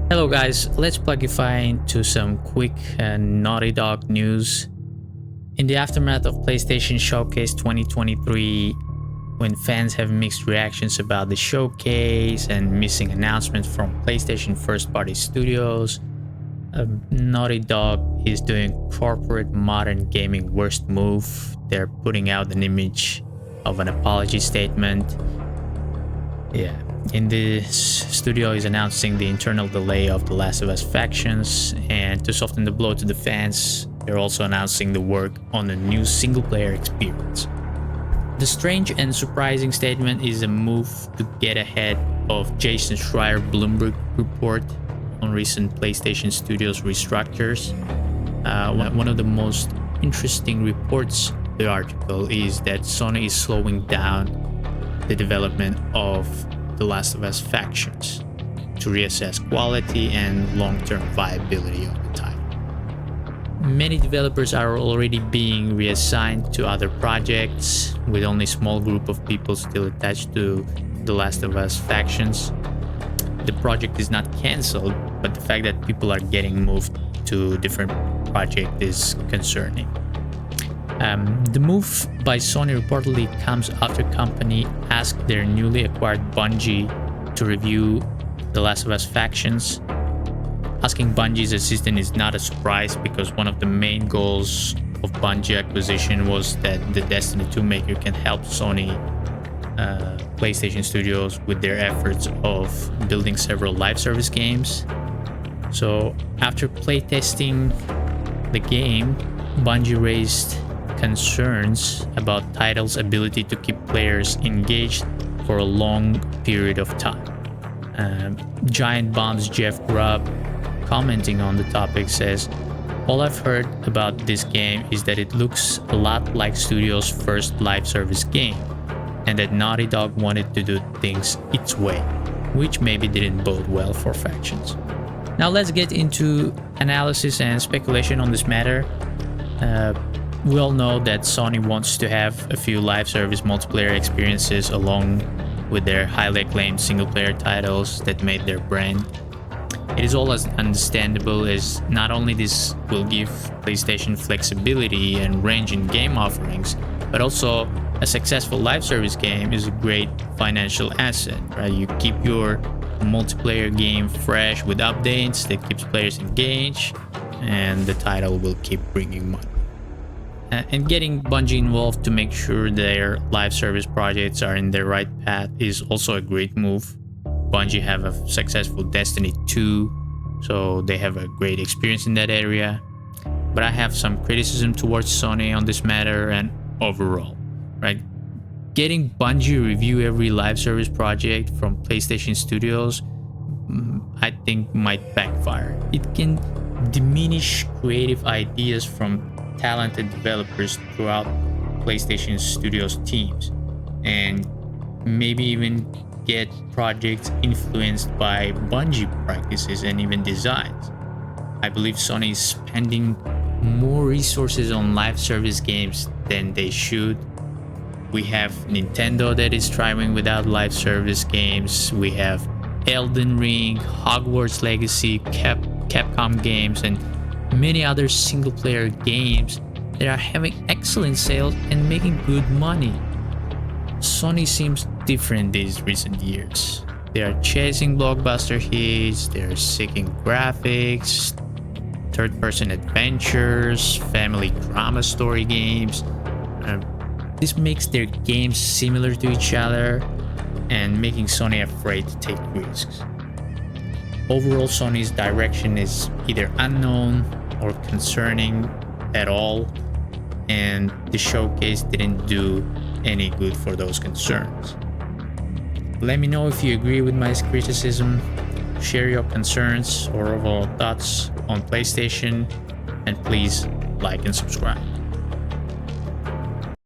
Hello guys, let's plugify into some quick Naughty Dog news. In the aftermath of PlayStation Showcase 2023, when fans have mixed reactions about the showcase and missing announcements from PlayStation first-party studios, Naughty Dog is doing corporate modern gaming worst move. They're putting out an image of an apology statement. In the studio is announcing the internal delay of The Last of Us factions, and to soften the blow to the fans, they're also announcing the work on a new single-player experience. The strange and surprising statement is a move to get ahead of Jason Schreier Bloomberg report on recent PlayStation Studios restructures. One of the most interesting reports of the article is that Sony is slowing down the development of The Last of Us factions to reassess quality and long-term viability of the title. Many developers are already being reassigned to other projects, with only a small group of people still attached to The Last of Us factions. The project is not cancelled, but the fact that people are getting moved to a different project is concerning. The move by Sony reportedly comes after the company asked their newly acquired Bungie to review The Last of Us factions. Asking Bungie's assistant is not a surprise, because one of the main goals of Bungie acquisition was that the Destiny 2 maker can help Sony PlayStation Studios with their efforts of building several live service games. So after playtesting the game, Bungie raised concerns about title's ability to keep players engaged for a long period of time. Giant Bomb's Jeff Grubb, commenting on the topic, says, "All I've heard about this game is that it looks a lot like Studio's first live service game, and that Naughty Dog wanted to do things its way, which maybe didn't bode well for factions." Now let's get into analysis and speculation on this matter. We all know that Sony wants to have a few live service multiplayer experiences along with their highly acclaimed single-player titles that made their brand. It is all as understandable, as not only this will give PlayStation flexibility and range in game offerings, but also a successful live service game is a great financial asset, right? You keep your multiplayer game fresh with updates that keeps players engaged, and the title will keep bringing money. And getting Bungie involved to make sure their live service projects are in the right path is also a great move. Bungie have a successful Destiny 2, so they have a great experience in that area. But I have some criticism towards Sony on this matter and overall, right? Getting Bungie review every live service project from PlayStation Studios, I think might backfire. It can diminish creative ideas from talented developers throughout PlayStation Studios teams, and maybe even get projects influenced by Bungie practices and even designs. I believe Sony is spending more resources on live service games than they should. We have Nintendo that is thriving without live service games. We have Elden Ring, Hogwarts Legacy, Capcom games, and many other single-player games that are having excellent sales and making good money. Sony seems different these recent years. They are chasing blockbuster hits, they are seeking graphics, third-person adventures, family drama story games. This makes their games similar to each other and making Sony afraid to take risks. Overall, Sony's direction is either unknown or concerning at all, and the showcase didn't do any good for those concerns. Let me know if you agree with my criticism, share your concerns or overall thoughts on PlayStation, and please like and subscribe.